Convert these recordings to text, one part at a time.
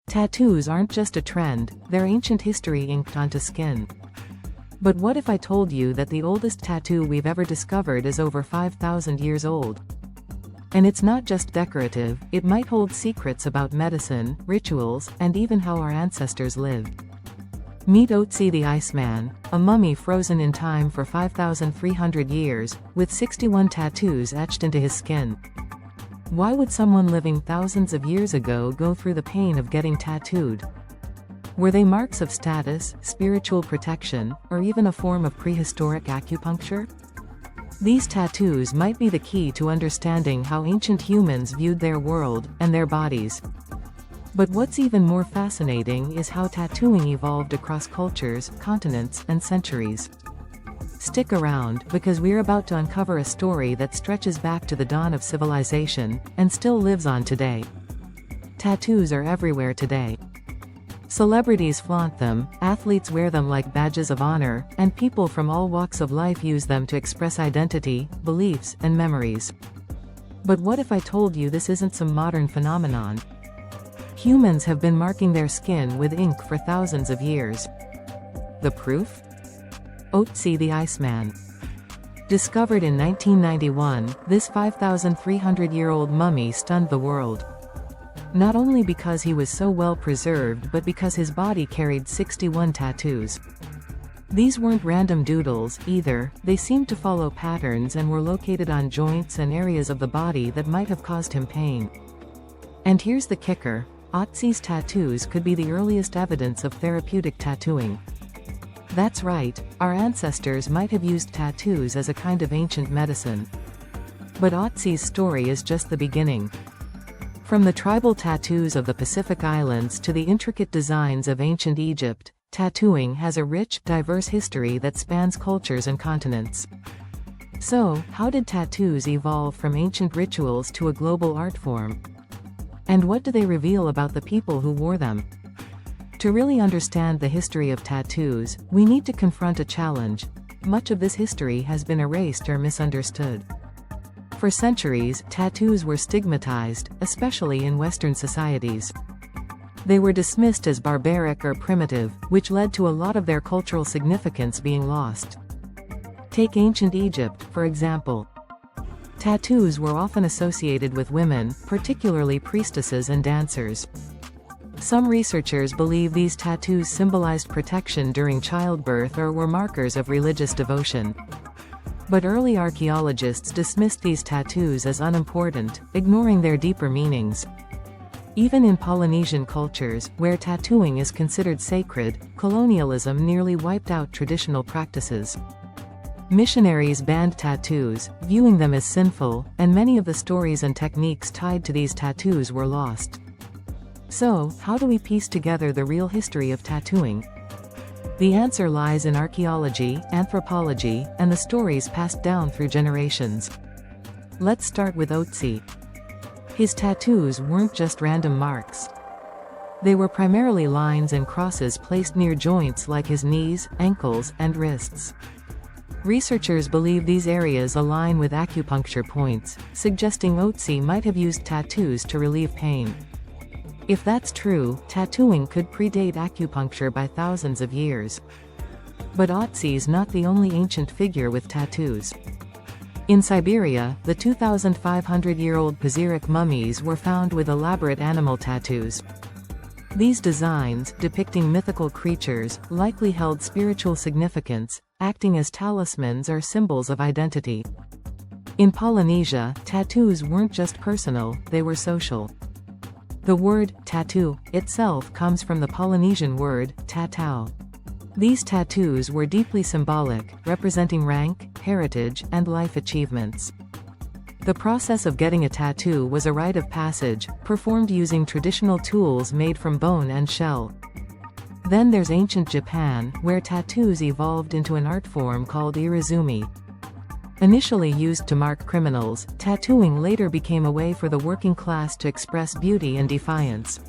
Tattoos aren't just a trend, they're ancient history inked onto skin. But what if I told you that the oldest tattoo we've ever discovered is over 5,000 years old? And it's not just decorative, it might hold secrets about medicine, rituals, and even how our ancestors lived. Meet Ötzi the Iceman, a mummy frozen in time for 5,300 years, with 61 tattoos etched into his skin. Why would someone living thousands of years ago go through the pain of getting tattooed? Were they marks of status, spiritual protection, or even a form of prehistoric acupuncture? These tattoos might be the key to understanding how ancient humans viewed their world, and their bodies. But what's even more fascinating is how tattooing evolved across cultures, continents, and centuries. Stick around, because we're about to uncover a story that stretches back to the dawn of civilization, and still lives on today. Tattoos are everywhere today. Celebrities flaunt them, athletes wear them like badges of honor, and people from all walks of life use them to express identity, beliefs, and memories. But what if I told you this isn't some modern phenomenon? Humans have been marking their skin with ink for thousands of years. The proof? Ötzi the Iceman. Discovered in 1991, this 5,300-year-old mummy stunned the world. Not only because he was so well preserved but because his body carried 61 tattoos. These weren't random doodles, either, they seemed to follow patterns and were located on joints and areas of the body that might have caused him pain. And here's the kicker, Ötzi's tattoos could be the earliest evidence of therapeutic tattooing. That's right, our ancestors might have used tattoos as a kind of ancient medicine. But Ötzi's story is just the beginning. From the tribal tattoos of the Pacific Islands to the intricate designs of ancient Egypt, tattooing has a rich, diverse history that spans cultures and continents. So, how did tattoos evolve from ancient rituals to a global art form? And what do they reveal about the people who wore them? To really understand the history of tattoos, we need to confront a challenge. Much of this history has been erased or misunderstood. For centuries, tattoos were stigmatized, especially in Western societies. They were dismissed as barbaric or primitive, which led to a lot of their cultural significance being lost. Take ancient Egypt, for example. Tattoos were often associated with women, particularly priestesses and dancers. Some researchers believe these tattoos symbolized protection during childbirth or were markers of religious devotion. But early archaeologists dismissed these tattoos as unimportant, ignoring their deeper meanings. Even in Polynesian cultures, where tattooing is considered sacred, colonialism nearly wiped out traditional practices. Missionaries banned tattoos, viewing them as sinful, and many of the stories and techniques tied to these tattoos were lost. So, how do we piece together the real history of tattooing? The answer lies in archaeology, anthropology, and the stories passed down through generations. Let's start with Ötzi. His tattoos weren't just random marks. They were primarily lines and crosses placed near joints like his knees, ankles, and wrists. Researchers believe these areas align with acupuncture points, suggesting Ötzi might have used tattoos to relieve pain. If that's true, tattooing could predate acupuncture by thousands of years. But Ötzi's not the only ancient figure with tattoos. In Siberia, the 2,500-year-old Pazyryk mummies were found with elaborate animal tattoos. These designs, depicting mythical creatures, likely held spiritual significance, acting as talismans or symbols of identity. In Polynesia, tattoos weren't just personal, they were social. The word tattoo itself comes from the Polynesian word tatau. These tattoos were deeply symbolic, representing rank, heritage, and life achievements. The process of getting a tattoo was a rite of passage, performed using traditional tools made from bone and shell. Then there's ancient Japan, where tattoos evolved into an art form called irizumi. Initially used to mark criminals, tattooing later became a way for the working class to express beauty and defiance.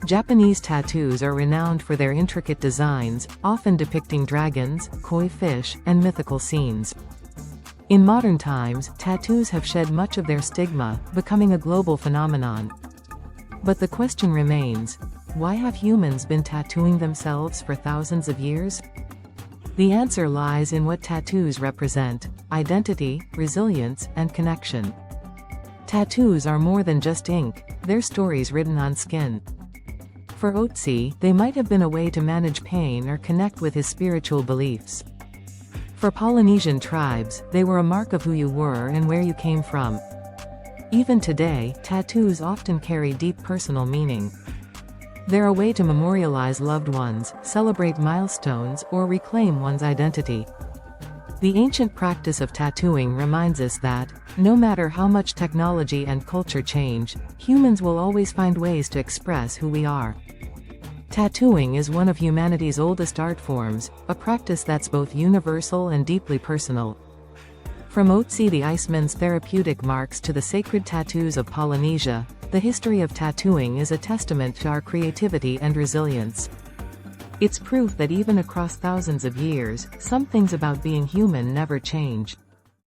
Japanese tattoos are renowned for their intricate designs, often depicting dragons, koi fish, and mythical scenes. In modern times, tattoos have shed much of their stigma, becoming a global phenomenon. But the question remains, why have humans been tattooing themselves for thousands of years? The answer lies in what tattoos represent: identity, resilience, and connection. Tattoos are more than just ink, they're stories written on skin. For Ötzi, they might have been a way to manage pain or connect with his spiritual beliefs. For Polynesian tribes, they were a mark of who you were and where you came from. Even today, tattoos often carry deep personal meaning. They're a way to memorialize loved ones, celebrate milestones, or reclaim one's identity. The ancient practice of tattooing reminds us that, no matter how much technology and culture change, humans will always find ways to express who we are. Tattooing is one of humanity's oldest art forms, a practice that's both universal and deeply personal. From Ötzi the Iceman's therapeutic marks to the sacred tattoos of Polynesia, the history of tattooing is a testament to our creativity and resilience. It's proof that even across thousands of years, some things about being human never change.